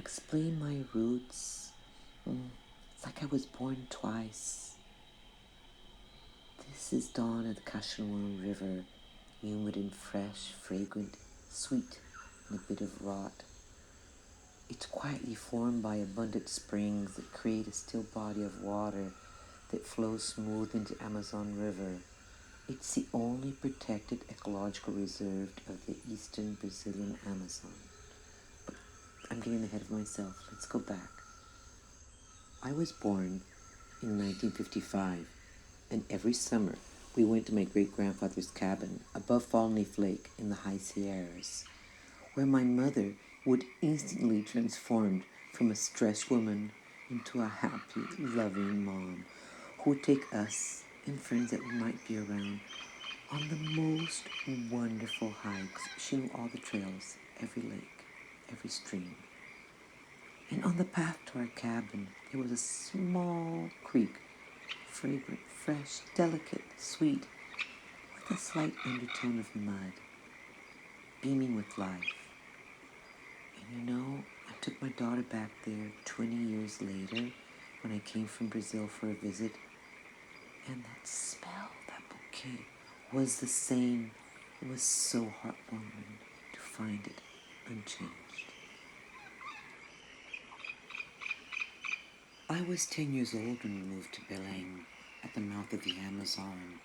explain my roots, it's like I was born twice. This is dawn at the Kashawan River, humid and fresh, fragrant, sweet, and a bit of rot. It's quietly formed by abundant springs that create a still body of water that flows smooth into Amazon River. It's the only protected ecological reserve of the eastern Brazilian Amazon. But I'm getting ahead of myself. Let's go back. I was born in 1955, and every summer we went to my great-grandfather's cabin above Fallen Leaf Lake in the high Sierras, where my mother would instantly transform from a stressed woman into a happy, loving mom who would take us and friends that we might be around on the most wonderful hikes. She knew all the trails, every lake, every stream. And on the path to our cabin, there was a small creek, fragrant, fresh, delicate, sweet, with a slight undertone of mud, beaming with life. And I took my daughter back there 20 years later when I came from Brazil for a visit, and that smell, that bouquet, was the same. It was so heartwarming to find it unchanged. I was 10 years old when we moved to Belém at the mouth of the Amazon.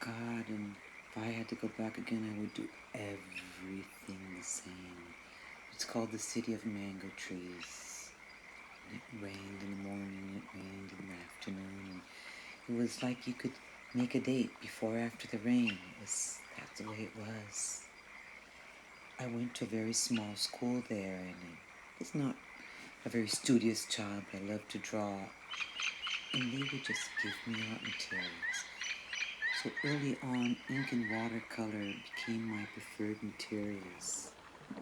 God, and if I had to go back again, I would do everything the same. It's called the City of Mango Trees. And it rained in the morning, it rained in the afternoon. It was like you could make a date before or after the rain. That's the way it was. I went to a very small school there, and I was not a very studious child, but I loved to draw. And they would just give me art materials. So early on, ink and watercolor became my preferred materials.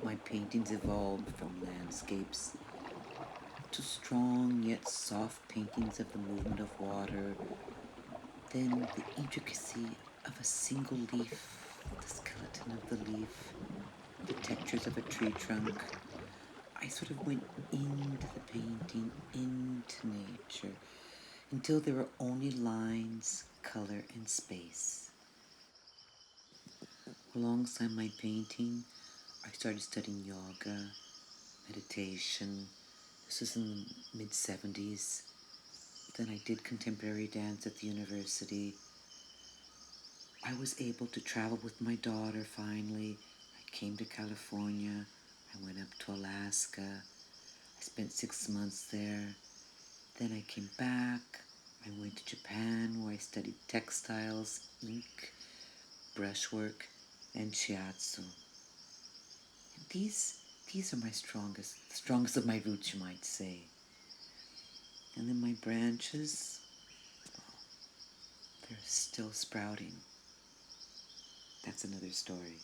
My paintings evolved from landscapes to strong yet soft paintings of the movement of water, then the intricacy of a single leaf, the skeleton of the leaf, the textures of a tree trunk. I sort of went into the painting, into nature, until there were only lines, color, and space. Alongside my painting, I started studying yoga, meditation. This was in the mid-70s. Then I did contemporary dance at the university. I was able to travel with my daughter finally. I came to California. I went up to Alaska. I spent 6 months there. Then I came back. I went to Japan where I studied textiles, ink, brushwork, and shiatsu. And these are my strongest of my roots, you might say. And then my branches, they're still sprouting. That's another story.